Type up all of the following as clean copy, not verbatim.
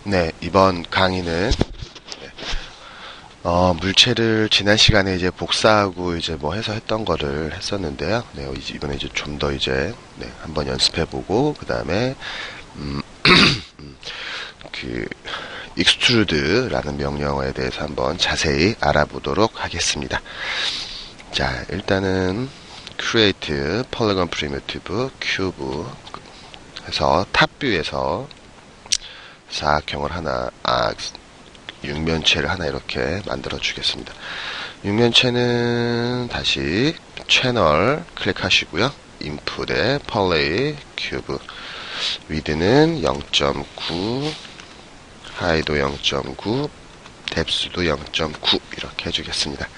네, 이번 강의는 물체를 지난 시간에 이제 복사하고 이제 뭐 해서 했던 거를 했었는데요. 네, 이번에 이제 좀 더 이제 한번 연습해보고 그 다음에 그 extrude라는 명령어에 대해서 한번 자세히 알아보도록 하겠습니다. 자, 일단은 create polygon primitive cube 해서 탑뷰에서 사각형을 하나, 육면체를 하나 이렇게 만들어 주겠습니다. 육면체는 다시 채널 클릭하시고요. 인풋에 poly cube 위드는 0.9, 하이도 0.9, 뎁스도 0.9 이렇게 해주겠습니다.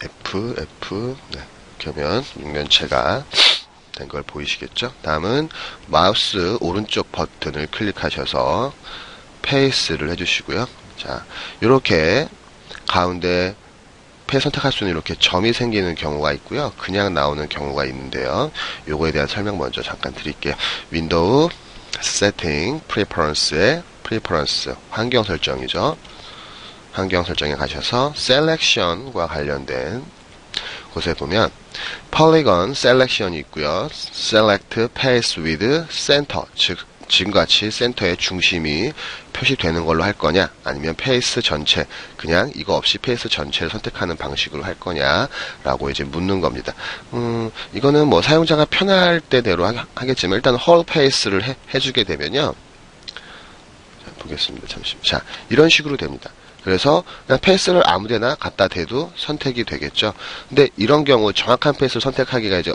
F 네, 이렇게 하면 육면체가 된 걸 보이시겠죠? 다음은 마우스 오른쪽 버튼을 클릭하셔서 페이스를 해주시고요. 자, 이렇게 가운데 패 선택할 수 있는 이렇게 점이 생기는 경우가 있고요. 그냥 나오는 경우가 있는데요. 요거에 대한 설명 먼저 잠깐 드릴게요. 윈도우 세팅 프리퍼런스에 프리퍼런스 환경 설정이죠. 환경 설정에 가셔서 셀렉션과 관련된 곳에 보면 Polygon Selection이 있고요. Select Face with Center, 즉 지금같이 센터의 중심이 표시되는 걸로 할 거냐, 아니면 페이스 전체, 그냥 이거 없이 페이스 전체를 선택하는 방식으로 할 거냐 라고 이제 묻는 겁니다. 이거는 뭐 사용자가 편할 때대로 하겠지만 일단 Whole Face를 해주게 되면요, 자, 보겠습니다. 잠시만. 자, 이런 식으로 됩니다. 그래서 그냥 페이스를 아무데나 갖다 대도 선택이 되겠죠. 근데 이런 경우 정확한 페이스를 선택하기가 이제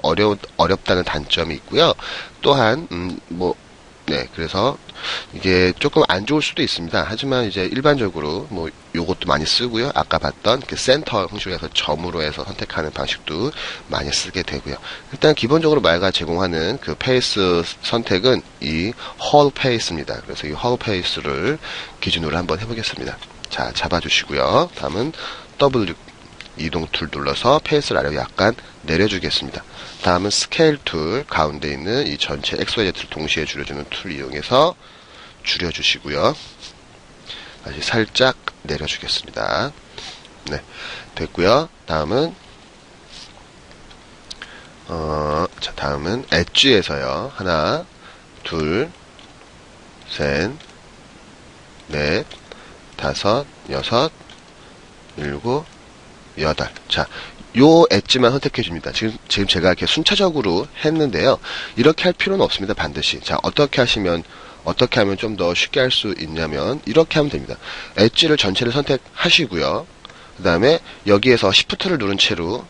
어렵다는 단점이 있고요. 또한 그래서 이게 조금 안 좋을 수도 있습니다. 하지만 이제 일반적으로 뭐 요것도 많이 쓰고요. 아까 봤던 그 센터 형식에서 점으로 해서 선택하는 방식도 많이 쓰게 되고요. 일단 기본적으로 말가 제공하는 그 페이스 선택은 이 홀 페이스입니다. 그래서 이 홀 페이스를 기준으로 한번 해보겠습니다. 자, 잡아주시고요. 다음은 W 이동 툴 눌러서 페이스를 아래로 약간 내려주겠습니다. 다음은 스케일 툴, 가운데 있는 이 전체 XYZ를 동시에 줄여주는 툴 이용해서 줄여주시고요. 다시 살짝 내려주겠습니다. 네, 됐고요. 다음은 자, 다음은 엣지에서요. 하나, 둘, 셋, 넷, 다섯, 여섯, 일곱, 여덟. 자, 요 엣지만 선택해 줍니다. 지금 제가 이렇게 순차적으로 했는데요. 이렇게 할 필요는 없습니다. 반드시. 자, 어떻게 하면 좀 더 쉽게 할 수 있냐면, 이렇게 하면 됩니다. 엣지를 전체를 선택하시고요. 그 다음에 여기에서 Shift를 누른 채로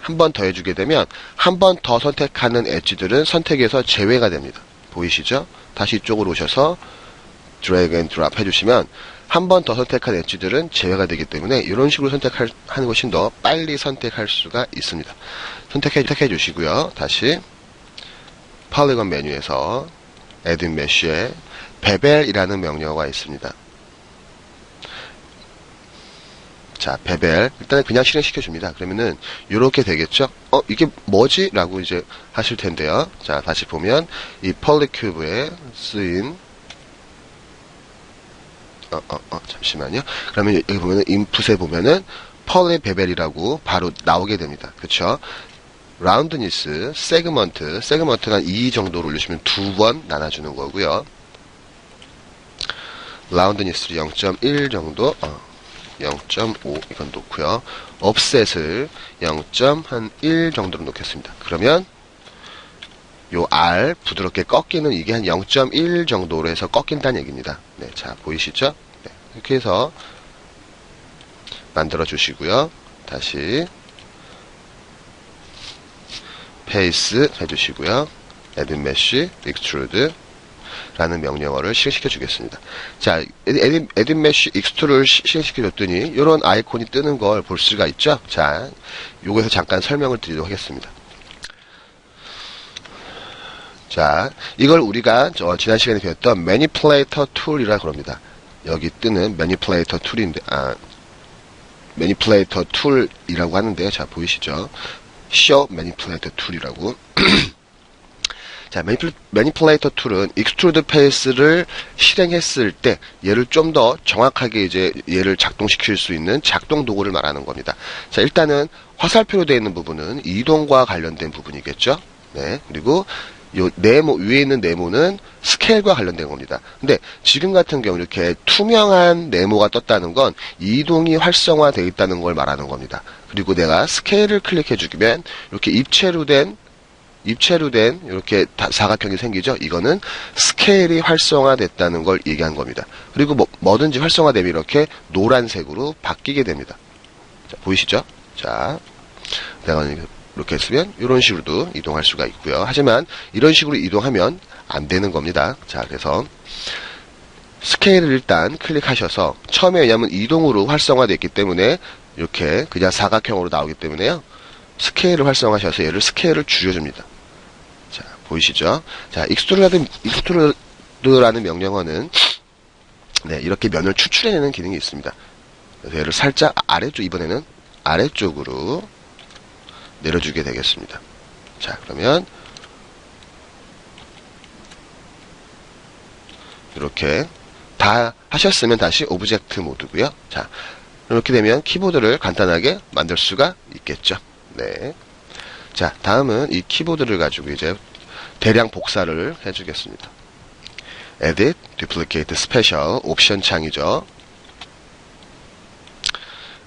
한 번 더 해주게 되면, 한 번 더 선택하는 엣지들은 선택에서 제외가 됩니다. 보이시죠? 다시 이쪽으로 오셔서 드래그 앤 드랍 해주시면, 한 번 더 선택한 엣지들은 제외가 되기 때문에 이런 식으로 선택하는 것이 더 빨리 선택할 수가 있습니다. 선택해 주시고요. 다시 폴리건 메뉴에서 Add Mesh에 베벨이라는 명령어가 있습니다. 자, 베벨 일단은 그냥 실행시켜 줍니다. 그러면은 이렇게 되겠죠? 이게 뭐지? 라고 이제 하실 텐데요. 자, 다시 보면 이 폴리큐브에 쓰인 잠시만요. 그러면 여기 보면은 인풋에 보면은 펄의 베벨이라고 바로 나오게 됩니다. 그쵸? 라운드니스, 세그먼트가 한 2 정도로 올리시면 2번 나눠주는 거고요. 라운드니스를 0.1 정도, 0.5 이건 놓고요. 옵셋을 0.1 정도로 놓겠습니다. 그러면 요 R 부드럽게 꺾이는 이게 한 0.1 정도로 해서 꺾인다는 얘기입니다. 네, 자, 보이시죠? 네, 이렇게 해서 만들어 주시고요. 다시 페이스 해주시고요. Add Mesh, Extrude 라는 명령어를 실행시켜 주겠습니다. 자, Add Mesh, Extrude를 실행시켜 줬더니 이런 아이콘이 뜨는 걸 볼 수가 있죠? 자, 요거에서 잠깐 설명을 드리도록 하겠습니다. 자, 이걸 우리가 지난 시간에 배웠던 Manipulator Tool이라고 그럽니다. 여기 뜨는 Manipulator Tool인데, Manipulator Tool이라고 하는데요. 자, 보이시죠? Show Manipulator Tool이라고. 자, 매니플레이터 툴은 익스트루드 페이스를 실행했을 때 얘를 좀 더 정확하게 이제 얘를 작동시킬 수 있는 작동 도구를 말하는 겁니다. 자, 일단은 화살표로 되어 있는 부분은 이동과 관련된 부분이겠죠. 네. 그리고 요 네모, 위에 있는 네모는 스케일과 관련된 겁니다. 근데 지금 같은 경우 이렇게 투명한 네모가 떴다는 건 이동이 활성화되어 있다는 걸 말하는 겁니다. 그리고 내가 스케일을 클릭해 주면 이렇게 입체로 된 이렇게 사각형이 생기죠. 이거는 스케일이 활성화됐다는 걸 얘기한 겁니다. 그리고 뭐든지 활성화되면 이렇게 노란색으로 바뀌게 됩니다. 자, 보이시죠? 자, 내가 이렇게 했으면 이런 식으로도 이동할 수가 있고요. 하지만 이런 식으로 이동하면 안 되는 겁니다. 자, 그래서 스케일을 일단 클릭하셔서 처음에 왜냐면 이동으로 활성화됐기 때문에 이렇게 그냥 사각형으로 나오기 때문에요. 스케일을 활성화하셔서 얘를 스케일을 줄여줍니다. 자, 보이시죠? 자, 익스트루드라는 명령어는 네, 이렇게 면을 추출해내는 기능이 있습니다. 그래서 얘를 살짝 아래쪽, 이번에는 아래쪽으로 내려주게 되겠습니다. 자, 그러면 이렇게 다 하셨으면 다시 오브젝트 모드고요. 자, 이렇게 되면 키보드를 간단하게 만들 수가 있겠죠. 네. 자, 다음은 이 키보드를 가지고 이제 대량 복사를 해주겠습니다. Edit, Duplicate, Special 옵션 창이죠.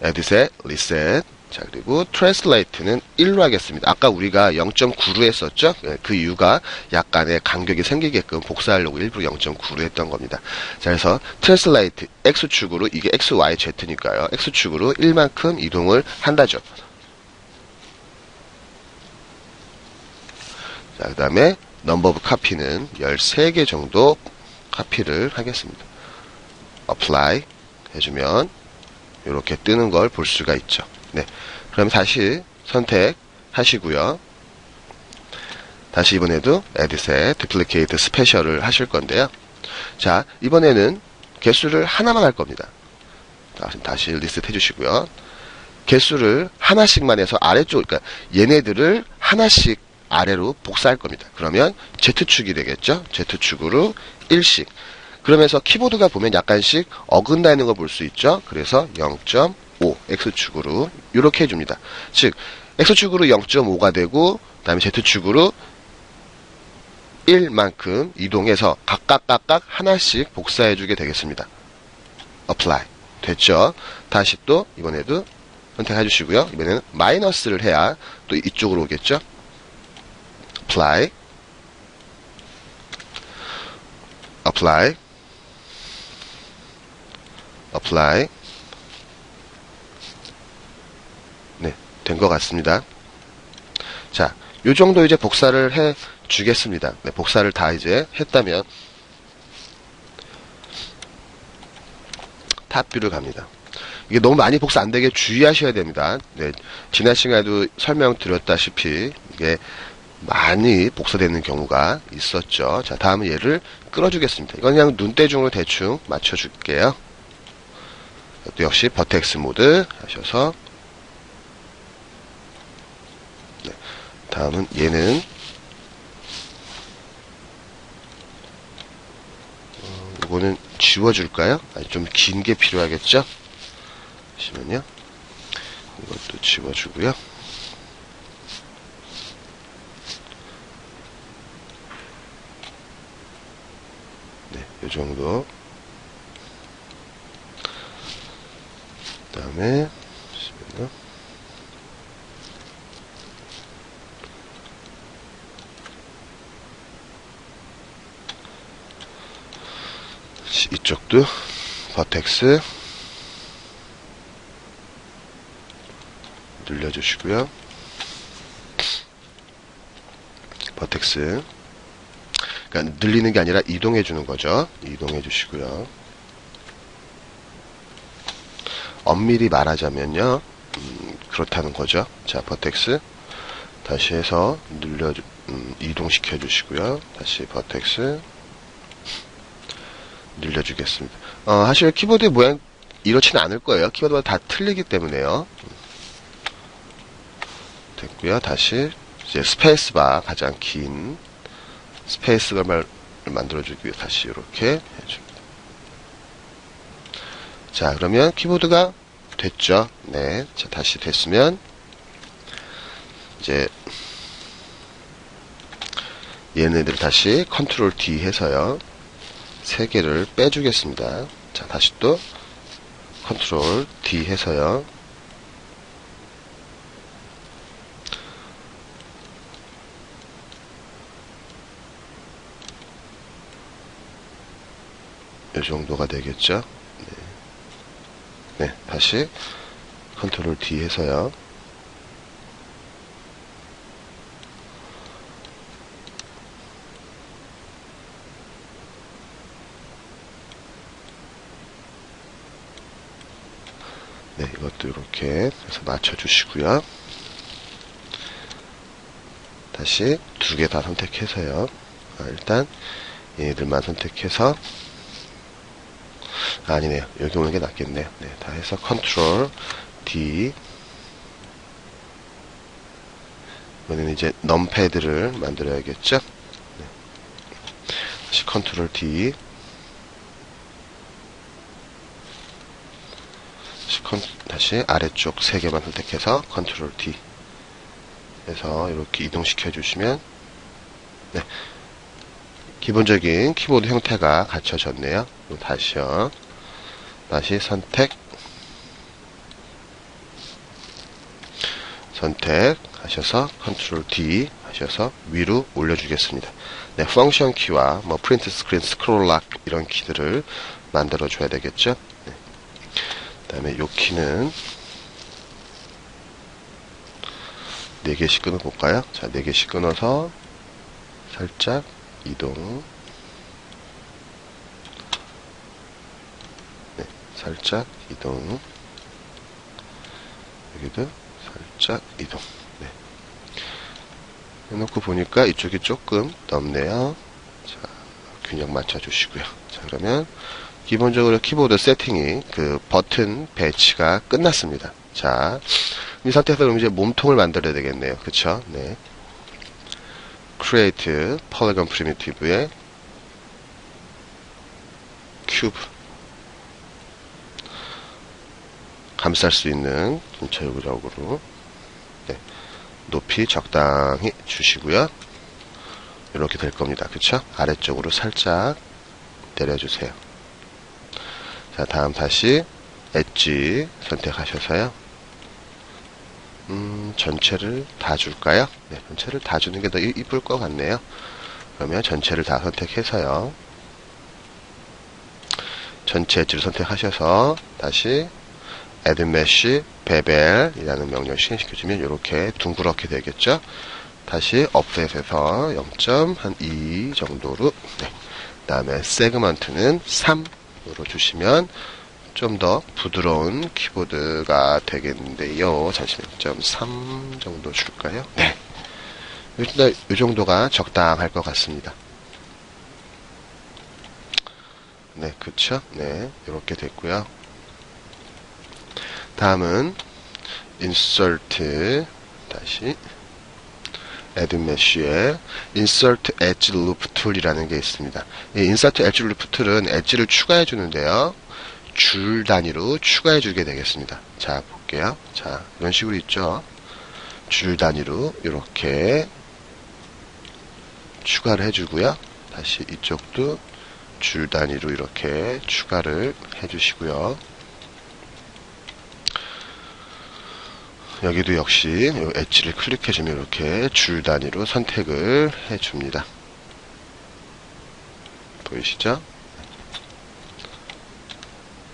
Edit에 Reset. 자, 그리고 Translate는 1로 하겠습니다. 아까 우리가 0.9로 했었죠? 그 이유가 약간의 간격이 생기게끔 복사하려고 일부러 0.9로 했던 겁니다. 자, 그래서 Translate, X축으로, 이게 X, Y, Z니까요. X축으로 1만큼 이동을 한다죠. 자, 그 다음에 Number of Copy는 13개 정도 카피를 하겠습니다. Apply 해주면 이렇게 뜨는 걸 볼 수가 있죠. 네. 그럼 다시 선택하시고요. 다시 이번에도 Edit에 Duplicate Special을 하실 건데요. 자, 이번에는 개수를 하나만 할 겁니다. 다시 리스트 해주시고요. 개수를 하나씩만 해서 아래쪽, 그러니까 얘네들을 하나씩 아래로 복사할 겁니다. 그러면 Z축이 되겠죠? Z축으로 1씩. 그러면서 키보드가 보면 약간씩 어긋나 있는 걸 볼 수 있죠? 그래서 0.5 X축으로 이렇게 해줍니다. 즉 X축으로 0.5가 되고 그 다음에 Z축으로 1만큼 이동해서 각각 하나씩 복사해주게 되겠습니다. Apply. 됐죠? 다시 또 이번에도 선택해주시고요. 이번에는 마이너스를 해야 또 이쪽으로 오겠죠? Apply. Apply. Apply. 네, 된 것 같습니다. 자, 요 정도 이제 복사를 해 주겠습니다. 네, 복사를 다 이제 했다면 탑뷰를 갑니다. 이게 너무 많이 복사 안 되게 주의하셔야 됩니다. 네, 지난 시간에도 설명드렸다시피 이게 많이 복사되는 경우가 있었죠. 자, 다음은 얘를 끌어주겠습니다. 이건 그냥 눈대중으로 대충 맞춰줄게요. 또 역시 버텍스 모드 하셔서 네, 다음은 얘는 이거는 지워줄까요? 아니, 좀 긴 게 필요하겠죠? 잠시만요. 이것도 지워주고요. 네, 이 정도. 그 다음에 잠시만요. 이쪽도 버텍스 늘려주시고요. 버텍스, 그러니까 늘리는 게 아니라 이동해 주는 거죠. 이동해 주시고요. 엄밀히 말하자면요, 그렇다는 거죠. 자, 버텍스 다시 해서 이동시켜 주시고요. 다시 버텍스 늘려주겠습니다. 사실 키보드의 모양 이렇지는 않을 거예요. 키보드마다 다 틀리기 때문에요. 됐고요. 다시 이제 스페이스바 가장 긴 스페이스바를 만들어주기 위해 다시 이렇게 해줍니다. 자, 그러면 키보드가 됐죠? 네. 자, 다시 됐으면, 이제, 얘네들 다시 컨트롤 D 해서요. 3개를 빼주겠습니다. 자, 다시 또 컨트롤 D 해서요. 이 정도가 되겠죠? 네. 네, 다시 컨트롤 D 해서요. 네, 이것도 이렇게 해서 맞춰주시고요. 다시 2개 다 선택해서요. 일단 얘네들만 선택해서 아니네요. 여기 오는 게 낫겠네요. 네, 다 해서 컨트롤 D. 이번에는 이제 넘패드를 만들어야겠죠. 네. 다시 컨트롤 D. 다시 아래쪽 3개만 선택해서 컨트롤 D 해서 이렇게 이동시켜 주시면, 네, 기본적인 키보드 형태가 갖춰졌네요. 다시요. 다시 선택하셔서 컨트롤 D 하셔서 위로 올려주겠습니다. 네, 펑션 키와 뭐 프린트 스크린, 스크롤 락 이런 키들을 만들어 줘야 되겠죠. 네. 그 다음에 요 키는 4개씩 끊어 볼까요? 자, 4개씩 끊어서 살짝 이동. 네, 살짝 이동. 여기도 살짝 이동. 네. 해놓고 보니까 이쪽이 조금 넓네요. 자, 균형 맞춰주시고요. 자, 그러면 기본적으로 키보드 세팅이 그 버튼 배치가 끝났습니다. 자, 이 상태에서 그럼 이제 몸통을 만들어야 되겠네요. 그쵸? 네. Create Polygon Primitive의 큐브. 감쌀 수 있는 전체적으로, 네, 높이 적당히 주시고요. 이렇게 될 겁니다. 그쵸? 아래쪽으로 살짝 내려주세요. 자, 다음 다시 엣지 선택하셔서요. 전체를 다 줄까요? 네, 전체를 다 주는 게 더 이쁠 것 같네요. 그러면 전체를 다 선택해서요. 전체 엣지를 선택하셔서 다시 add mesh bevel 이라는 명령을 실행시켜주면 이렇게 둥그렇게 되겠죠. 다시 offset에서 0.2 정도로, 네. 그 다음에 segment는 3으로 주시면 좀 더 부드러운 키보드가 되겠는데요. 잠시만요. 0.3 정도 줄까요? 네. 이 정도가 적당할 것 같습니다. 네, 그쵸? 네, 이렇게 됐고요. 다음은 insert 다시 add mesh에 insert edge loop tool이라는 게 있습니다. 이 insert edge loop tool은 엣지를 추가해 주는데요. 줄 단위로 추가해 주게 되겠습니다. 자, 볼게요. 자, 이런 식으로 있죠. 줄 단위로 이렇게 추가를 해주고요. 다시 이쪽도 줄 단위로 이렇게 추가를 해주시고요. 여기도 역시 엣지를 클릭해주면 이렇게 줄 단위로 선택을 해줍니다. 보이시죠?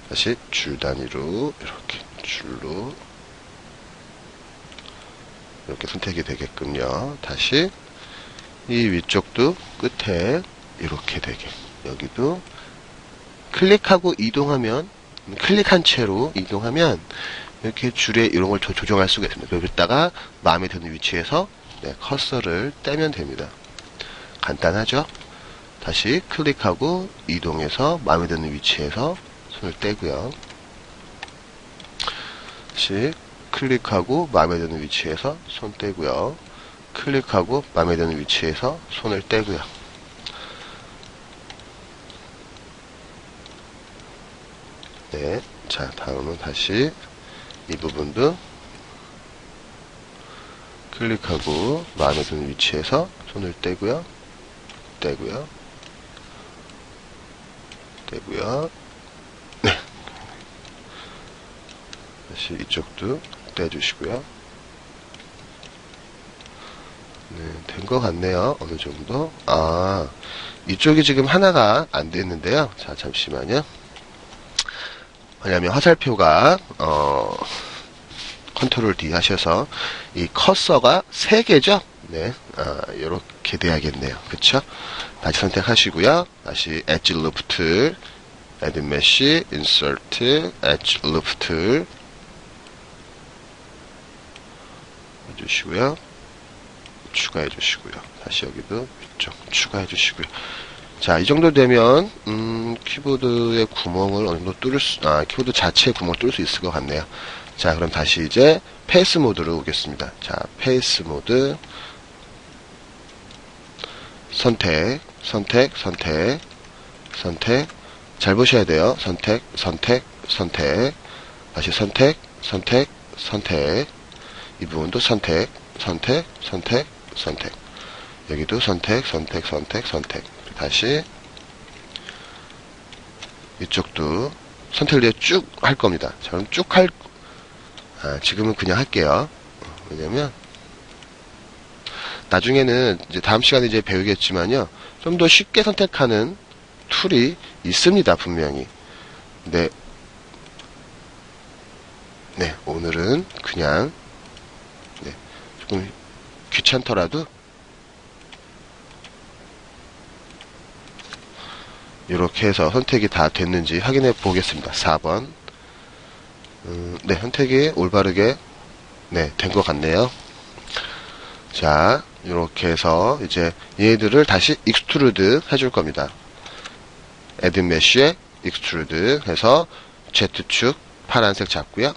다시 줄 단위로 이렇게 줄로 이렇게 선택이 되게끔요. 다시 이 위쪽도 끝에 이렇게 되게, 여기도 클릭하고 이동하면, 클릭한 채로 이동하면 이렇게 줄에 이런 걸 조정할 수가 있습니다. 여기다가 마음에 드는 위치에서, 네, 커서를 떼면 됩니다. 간단하죠? 다시 클릭하고 이동해서 마음에 드는 위치에서 손을 떼고요. 다시 클릭하고 마음에 드는 위치에서 손 떼고요. 클릭하고 마음에 드는 위치에서 손을 떼고요. 네. 자, 다음은 다시 이 부분도 클릭하고 마음에 드는 위치에서 손을 떼고요. 떼고요. 떼고요. 네. 다시 이쪽도 떼주시고요. 네, 된 것 같네요. 어느 정도. 아, 이쪽이 지금 하나가 안 됐는데요. 자, 잠시만요. 왜냐면 화살표가, 컨트롤 D 하셔서, 이 커서가 3개죠? 네, 요렇게 돼야겠네요. 그쵸? 다시 선택하시고요. 다시 엣지 루프 툴, Add Mesh, Insert, Edge Loop 툴 해주시고요. 추가해 주시고요. 다시 여기도 이쪽 추가해 주시고요. 자, 이 정도 되면 키보드의 구멍을 어느 정도 키보드 자체의 구멍을 뚫을 수 있을 것 같네요. 자, 그럼 다시 이제 페이스 모드로 오겠습니다. 자, 페이스 모드 선택 잘 보셔야 돼요. 선택 다시 선택 이 부분도 선택 여기도 선택 다시 이쪽도 선택을 이제 쭉 할 겁니다. 자, 그럼 지금은 그냥 할게요. 왜냐면 나중에는 이제 다음 시간에 이제 배우겠지만요, 좀 더 쉽게 선택하는 툴이 있습니다, 분명히. 네, 오늘은 그냥 조금 귀찮더라도 이렇게 해서 선택이 다 됐는지 확인해 보겠습니다. 4번. 네, 선택이 올바르게 된 것 같네요. 자, 이렇게 해서 이제 얘들을 다시 익스트루드 해줄 겁니다. Add Mesh에 익스트루드 해서 Z축 파란색 잡고요.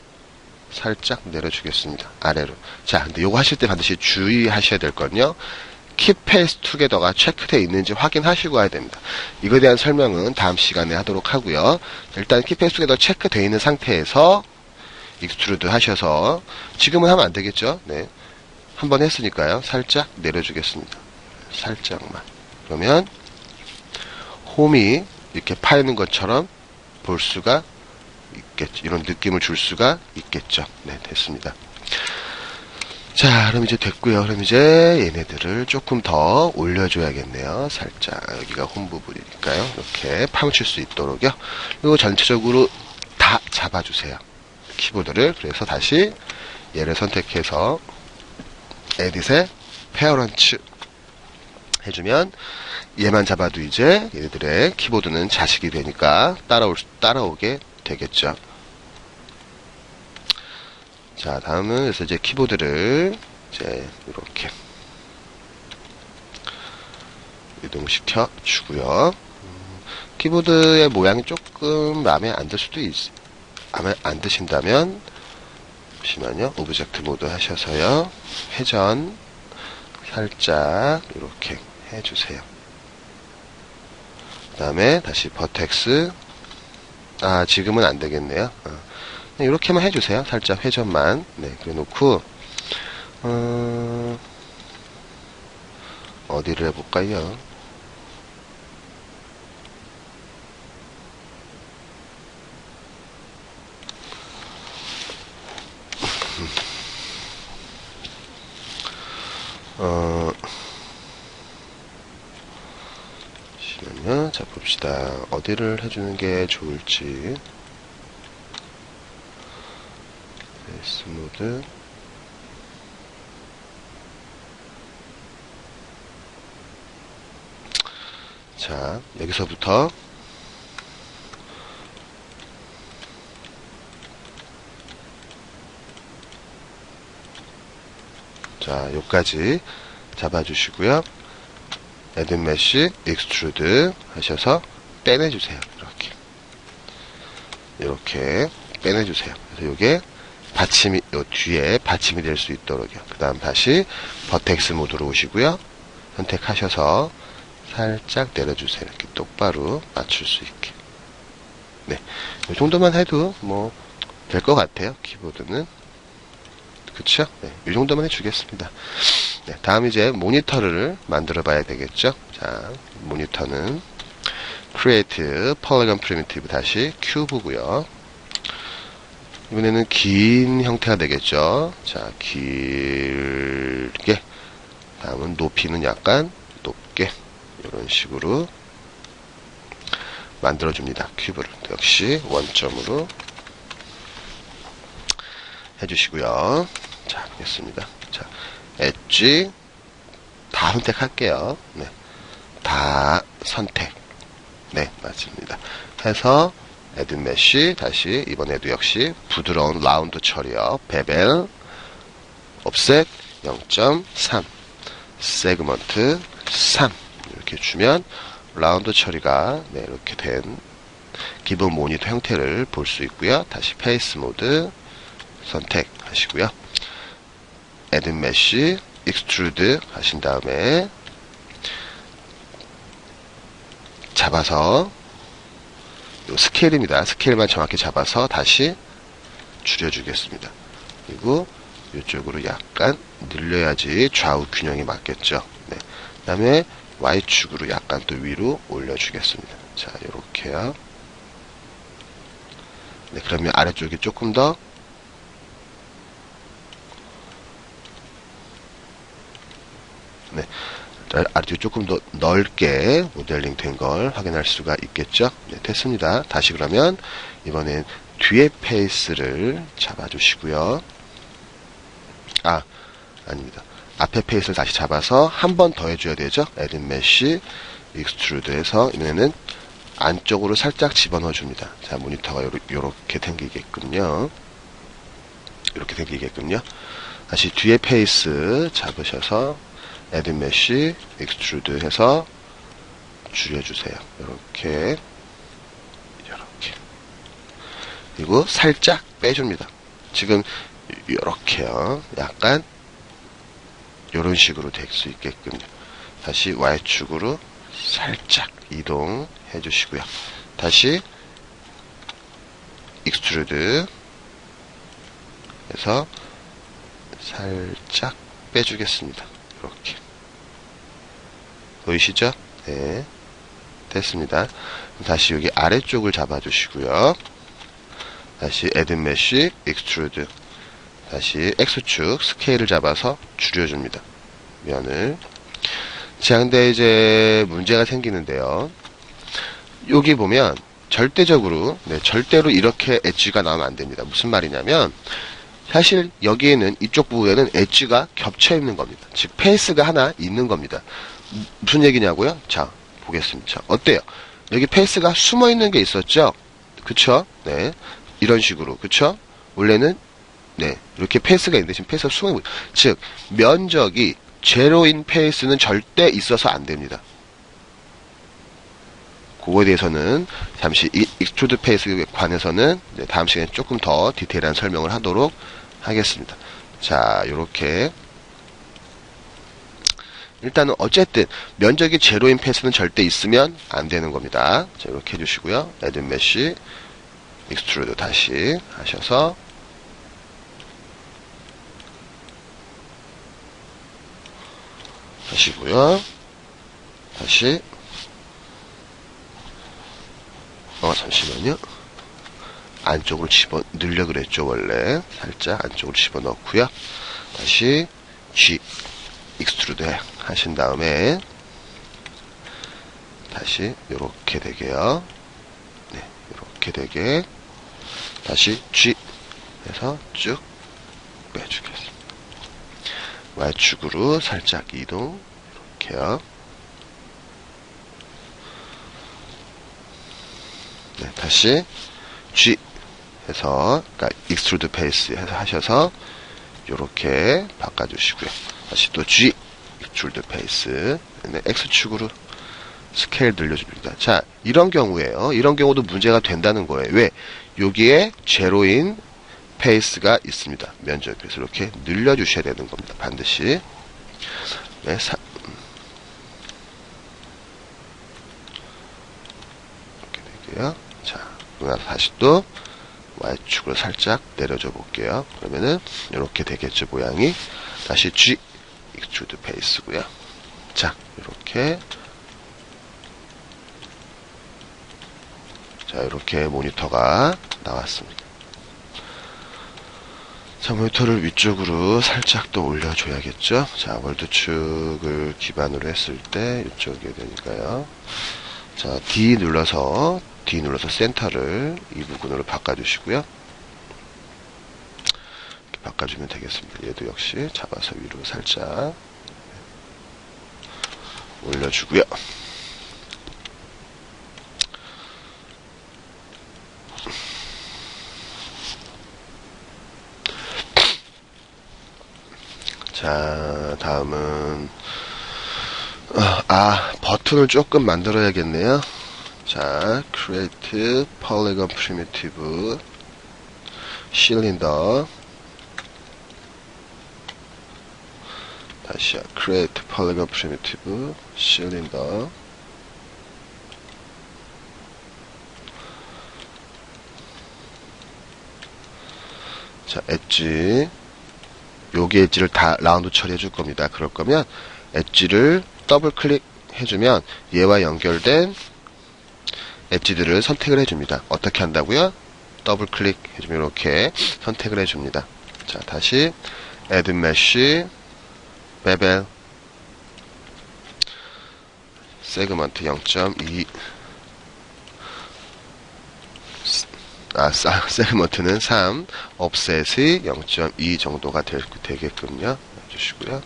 살짝 내려주겠습니다. 아래로. 자, 근데 요거 하실 때 반드시 주의하셔야 될 건요, Keep Paste Together가 체크되어 있는지 확인하시고 와야 됩니다. 이거에 대한 설명은 다음 시간에 하도록 하고요. 일단 Keep Paste Together 체크되어 있는 상태에서 익스트루드 하셔서, 지금은 하면 안 되겠죠? 네. 한번 했으니까요. 살짝 내려주겠습니다. 살짝만. 그러면 홈이 이렇게 파이는 것처럼 볼 수가 있겠죠. 이런 느낌을 줄 수가 있겠죠. 네, 됐습니다. 자, 그럼 이제 됐고요. 그럼 이제 얘네들을 조금 더 올려줘야겠네요. 살짝. 여기가 홈 부분이니까요. 이렇게 파묻힐 수 있도록요. 그리고 전체적으로 다 잡아주세요. 키보드를. 그래서 다시 얘를 선택해서 에딧에 페어런츠 해주면 얘만 잡아도 이제 얘네들의 키보드는 자식이 되니까 따라오게 되겠죠. 자, 다음은 그래서 이제 키보드를 이제 이렇게 이동시켜 주고요. 키보드의 모양이 조금 마음에 안 들 수도 마음에 안 드신다면 잠시만요. 오브젝트 모드 하셔서요. 회전 살짝 이렇게 해주세요. 그 다음에 다시 버텍스. 지금은 안 되겠네요. 이렇게만 해주세요. 살짝 회전만. 네, 그래 놓고 어디를 해볼까요? 잠시만요. 자, 봅시다. 어디를 해주는 게 좋을지. 페이스 모드. 자, 여기서부터 자, 요까지 잡아주시고요. Add Mesh, Extrude 하셔서 빼내주세요. 이렇게 빼내주세요. 그래서 요게 요 뒤에 받침이 될 수 있도록요. 그 다음 다시 버텍스 모드로 오시고요. 선택하셔서 살짝 내려주세요. 이렇게 똑바로 맞출 수 있게. 네, 이 정도만 해도 뭐 될 것 같아요. 키보드는. 그쵸? 네, 이 정도만 해주겠습니다. 네, 다음 이제 모니터를 만들어 봐야 되겠죠? 자, 모니터는 Create, Polygon Primitive 다시 큐브고요. 이번에는 긴 형태가 되겠죠? 자, 길게. 다음은 높이는 약간 높게. 이런 식으로 만들어줍니다. 큐브를. 역시 원점으로 해주시고요. 자, 됐습니다. 자, 엣지 다 선택할게요. 네, 다 선택. 네, 맞습니다. 해서 에드 메쉬 다시 이번에도 역시 부드러운 라운드 처리요. 베벨 옵셋 0.3 세그먼트 3 이렇게 주면 라운드 처리가 네, 이렇게 된 기본 모니터 형태를 볼 수 있고요. 다시 페이스 모드 선택하시고요. 에드 메쉬 익스트루드 하신 다음에 잡아서 요 스케일입니다. 스케일만 정확히 잡아서 다시 줄여주겠습니다. 그리고 이쪽으로 약간 늘려야지 좌우 균형이 맞겠죠. 네. 그 다음에 Y축으로 약간 또 위로 올려주겠습니다. 자, 요렇게요. 네, 그러면 아래쪽이 조금 더 네, 아래쪽이 조금 더 넓게 모델링 된 걸 확인할 수가 있겠죠. 네, 됐습니다. 다시 그러면 이번엔 뒤에 페이스를 잡아주시고요. 아닙니다. 앞에 페이스를 다시 잡아서 한 번 더 해줘야 되죠. 에드 메쉬 익스트루드에서 이번에는 안쪽으로 살짝 집어넣어 줍니다. 자, 모니터가 요렇게 생기겠군요. 이렇게 생기겠군요. 다시 뒤에 페이스 잡으셔서 에드 메쉬 익스트루드 해서 줄여주세요. 이렇게 그리고 살짝 빼줍니다. 지금 이렇게요. 약간 이런 식으로 될 수 있게끔요. 다시 Y축으로 살짝 이동해 주시고요. 다시 익스트루드 해서 살짝 빼주겠습니다. 이렇게 보이시죠? 네, 됐습니다. 다시 여기 아래쪽을 잡아주시고요. 다시 에드 메쉬 익스트루드 다시 X축 스케일을 잡아서 줄여줍니다. 면을. 자, 근데 이제 문제가 생기는데요. 여기 보면 절대적으로 절대로 이렇게 엣지가 나오면 안 됩니다. 무슨 말이냐면 사실 여기에는 이쪽 부분에는 엣지가 겹쳐 있는 겁니다. 즉 페이스가 하나 있는 겁니다. 무슨 얘기냐고요? 자, 보겠습니다. 자, 어때요? 여기 페이스가 숨어 있는 게 있었죠? 그쵸? 네. 이런 식으로. 그쵸? 원래는 네, 이렇게 페이스가 있는데 지금 페이스가 숨어 있는 즉 면적이 제로인 페이스는 절대 있어서 안 됩니다. 그거에 대해서는 잠시 익스트루드 페이스에 관해서는 다음 시간에 조금 더 디테일한 설명을 하도록 하겠습니다. 자, 요렇게 일단은 어쨌든 면적이 제로인 페이스는 절대 있으면 안 되는 겁니다. 자, 이렇게 해주시고요. 에드 메쉬 익스트루드 다시 하셔서 하시고요. 다시 잠시만요. 안쪽으로 늘려 그랬죠. 원래 살짝 안쪽으로 집어넣고요. 다시 G 익스트루드 하신 다음에 다시 요렇게 되게요. 네, 요렇게 되게 다시 G 해서 쭉 빼주겠습니다. Y축으로 살짝 이동 이렇게요. 네, 다시 G 해서 그러니까 익스트루드 페이스 해서 하셔서 요렇게 바꿔주시고요. 다시 또 G 익스트루드 페이스 네, X축으로 스케일 늘려줍니다. 자, 이런 경우에요. 이런 경우도 문제가 된다는 거예요. 왜? 여기에 제로인 페이스가 있습니다. 면적. 그래서 이렇게 늘려주셔야 되는 겁니다. 반드시. 네, 이렇게 되고요. 자, 그러고 나서 다시 또 Y축으로 살짝 내려줘 볼게요. 그러면은 이렇게 되겠죠, 모양이. 다시 G, 익스트루드 페이스고요. 자, 이렇게. 자, 이렇게 모니터가 나왔습니다. 자, 모니터를 위쪽으로 살짝 또 올려줘야겠죠. 자, 월드축을 기반으로 했을 때 이쪽이 되니까요. 자, D 눌러서 센터를 이 부분으로 바꿔주시고요. 이렇게 바꿔주면 되겠습니다. 얘도 역시 잡아서 위로 살짝 올려주고요. 자, 다음은 버튼을 조금 만들어야겠네요. 자, create polygon primitive cylinder. 다시요. create polygon primitive cylinder. 자, 엣지. 여기 엣지를 다 라운드 처리해 줄 겁니다. 그럴 거면 엣지를 더블 클릭 해주면 얘와 연결된 엣지들을 선택을 해줍니다. 어떻게 한다고요? 더블 클릭 해주면 이렇게 선택을 해줍니다. 자, 다시 add mesh, bevel, 세그먼트 0.2. 세그먼트는 3, offset이 0.2 정도가 되게끔요. 해주시고요.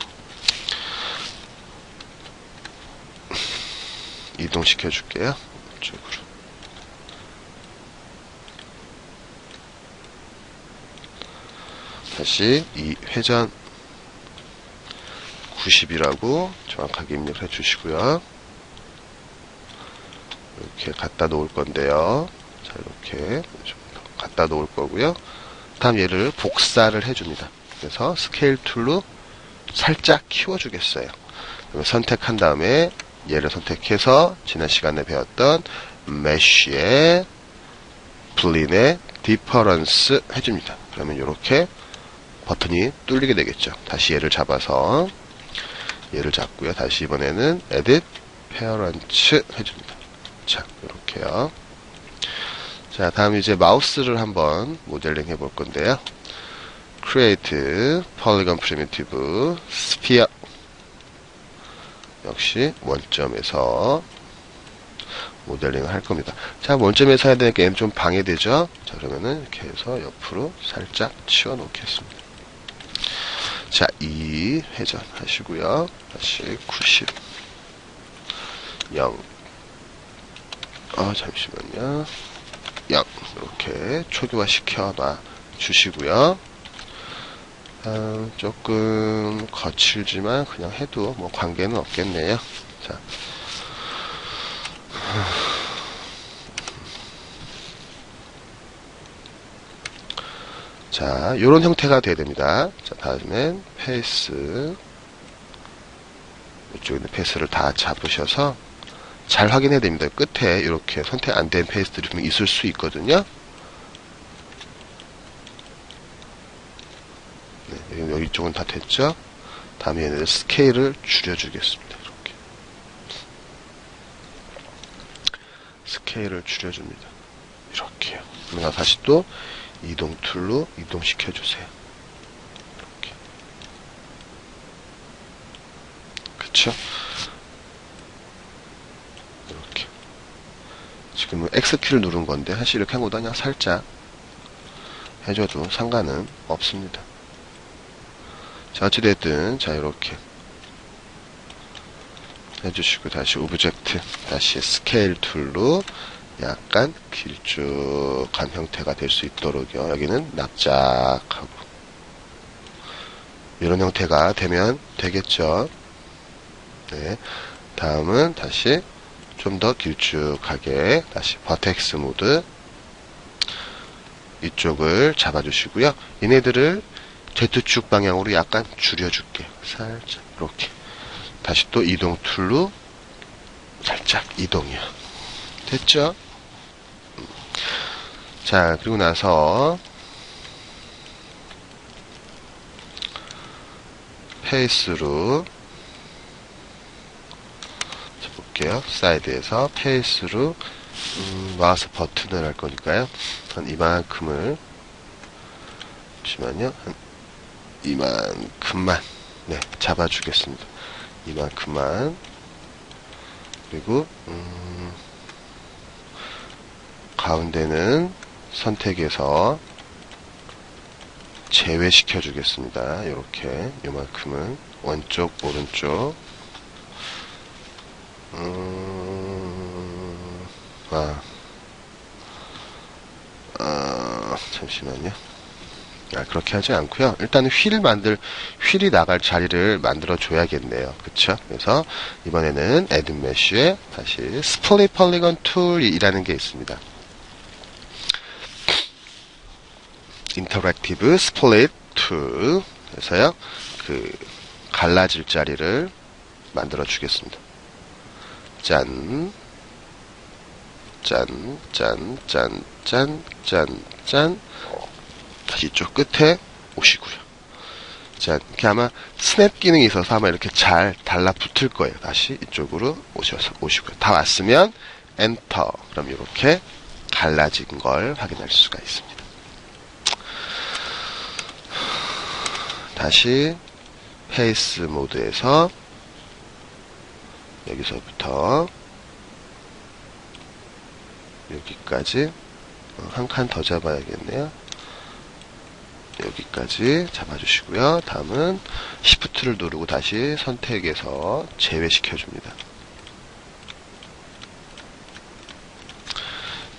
이동시켜 줄게요. 이쪽으로. 다시 이 회전 90이라고 정확하게 입력을 해 주시고요. 이렇게 갖다 놓을 건데요. 자, 이렇게 좀 갖다 놓을 거고요. 다음 얘를 복사를 해줍니다. 그래서 스케일 툴로 살짝 키워주겠어요. 그러면 선택한 다음에 얘를 선택해서 지난 시간에 배웠던 메쉬의 블린의 디퍼런스 해줍니다. 그러면 이렇게 버튼이 뚫리게 되겠죠. 다시 얘를 잡아서 얘를 잡고요. 다시 이번에는 edit appearance 해줍니다. 자, 이렇게요. 자, 다음 이제 마우스를 한번 모델링 해볼 건데요. create polygon primitive sphere. 역시 원점에서 모델링을 할 겁니다. 자, 원점에서 해야 되니까 얘는 좀 방해되죠? 자, 그러면은 이렇게 해서 옆으로 살짝 치워 놓겠습니다. 자, 2 회전 하시고요. 다시 90. 0. 잠시만요. 0. 이렇게 초기화 시켜 놔 주시고요. 조금 거칠지만 그냥 해도 뭐 관계는 없겠네요. 자. 자, 요런 형태가 돼야 됩니다. 자, 다음엔 페이스. 이쪽에 있는 페이스를 다 잡으셔서 잘 확인해야 됩니다. 끝에 이렇게 선택 안 된 페이스들이 좀 있을 수 있거든요. 네, 여기 쪽은 다 됐죠? 다음에 얘네들 스케일을 줄여주겠습니다. 이렇게. 스케일을 줄여줍니다. 이렇게요. 그러면 다시 또 이동 툴로 이동시켜주세요. 이렇게. 그쵸? 이렇게. 지금은 X키를 누른 건데, 사실 이렇게 한 것보다 그냥 살짝 해줘도 상관은 없습니다. 자, 어찌됐든, 자, 이렇게 해주시고, 다시 오브젝트, 다시 스케일 툴로 약간 길쭉한 형태가 될 수 있도록요. 여기는 납작하고 이런 형태가 되면 되겠죠. 네. 다음은 다시 좀 더 길쭉하게 다시 버텍스 모드 이쪽을 잡아주시고요. 얘네들을 Z축 방향으로 약간 줄여줄게요. 살짝 이렇게. 다시 또 이동 툴로 살짝 이동이요. 됐죠? 자, 그리고 나서 페이스로 볼게요. 사이드에서 페이스로 마우스 버튼을 할 거니까요. 한 이만큼을 잠시만요. 한 이만큼만 네, 잡아주겠습니다. 이만큼만. 그리고 가운데는 선택해서 제외시켜 주겠습니다. 이렇게 요만큼은 왼쪽 오른쪽 잠시만요. 그렇게 하지 않고요. 일단은 휠이 나갈 자리를 만들어 줘야겠네요. 그쵸? 그래서 이번에는 Add Mesh에 다시 Split Polygon Tool이라는 게 있습니다. Interactive Split Tool. 그래서요, 갈라질 자리를 만들어 주겠습니다. 짠. 짠, 짠, 짠, 짠, 짠, 짠. 다시 이쪽 끝에 오시고요. 자, 이렇게 아마 스냅 기능이 있어서 아마 이렇게 잘 달라붙을 거예요. 다시 이쪽으로 오시고요. 다 왔으면 엔터. 그럼 이렇게 갈라진 걸 확인할 수가 있습니다. 다시 페이스 모드에서 여기서부터 여기까지 한 칸 더 잡아야겠네요. 여기까지 잡아주시고요. 다음은 Shift를 누르고 다시 선택해서 제외시켜줍니다.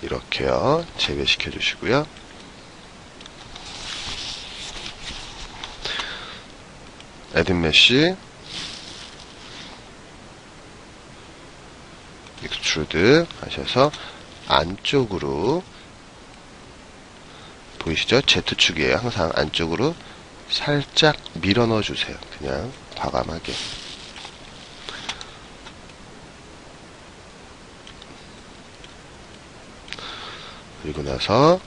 이렇게요. 제외시켜주시고요. Add Mesh, Extrude 하셔서 안쪽으로 보이시죠? Z축이에요. 항상 안쪽으로 살짝 밀어 넣어 주세요. 그냥 과감하게. 그리고 나서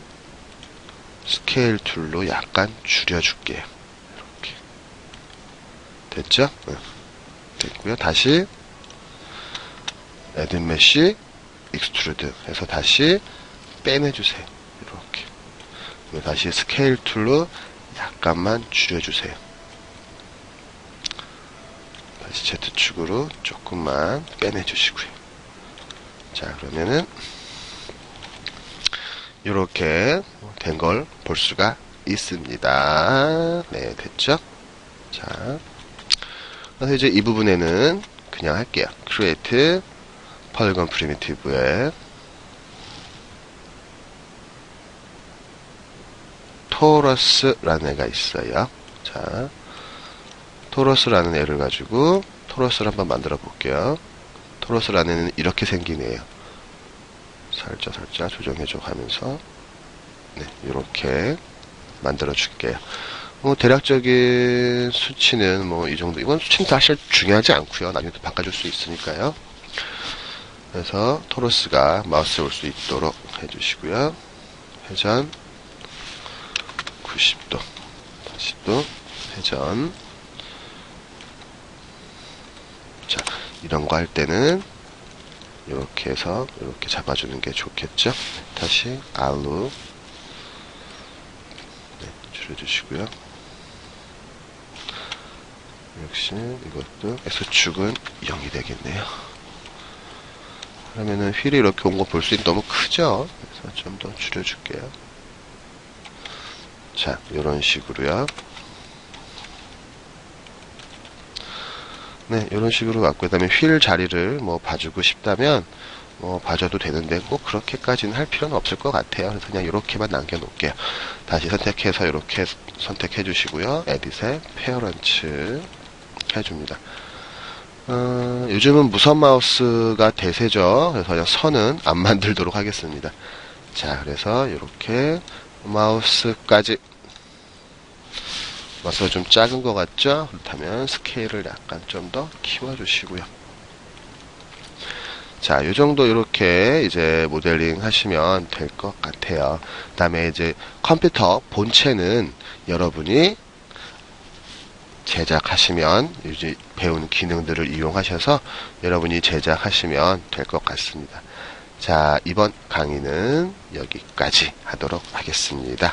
스케일 툴로 약간 줄여줄게요. 이렇게. 됐죠? 네. 됐고요. 다시 Add Mesh, Extrude 해서 다시 빼내주세요. 이렇게. 다시 스케일 툴로 약간만 줄여주세요. 다시 Z축으로 조금만 빼내주시고요. 자, 그러면은 이렇게 된 걸 볼 수가 있습니다. 네, 됐죠? 자, 그래서 이제 이 부분에는 그냥 할게요. Create Polygon Primitive에 토러스라는 애가 있어요. 자, 토러스라는 애를 가지고 토러스를 한번 만들어 볼게요. 토러스라는 애는 이렇게 생긴 애예요. 살짝 조정해줘 가면서 네, 이렇게 만들어 줄게요. 대략적인 수치는 뭐 이 정도. 이건 수치는 사실 중요하지 않고요. 나중에 또 바꿔줄 수 있으니까요. 그래서 토러스가 마우스에 올 수 있도록 해주시고요. 회전 90도. 다시 또 회전. 자, 이런 거 할 때는 이렇게 해서 이렇게 잡아주는 게 좋겠죠. 다시 R로 네, 줄여주시고요. 역시 이것도 S축은 0이 되겠네요. 그러면은 휠이 이렇게 온 거 볼 수 있는 너무 크죠? 그래서 좀 더 줄여줄게요. 자, 이런 식으로요. 네, 이런 식으로 갖고, 그 다음에 휠 자리를 뭐 봐주고 싶다면, 뭐 봐줘도 되는데, 꼭 그렇게까지는 할 필요는 없을 것 같아요. 그래서 그냥 이렇게만 남겨놓을게요. 다시 선택해서 이렇게 선택해 주시고요. 에딧에 페어런츠 해줍니다. 요즘은 무선 마우스가 대세죠. 그래서 그냥 선은 안 만들도록 하겠습니다. 자, 그래서 이렇게 마우스가 좀 작은 것 같죠? 그렇다면 스케일을 약간 좀 더 키워주시고요. 자, 요 정도 이렇게 이제 모델링 하시면 될 것 같아요. 그 다음에 이제 컴퓨터 본체는 여러분이 제작하시면 이제 배운 기능들을 이용하셔서 여러분이 제작하시면 될 것 같습니다. 자, 이번 강의는 여기까지 하도록 하겠습니다.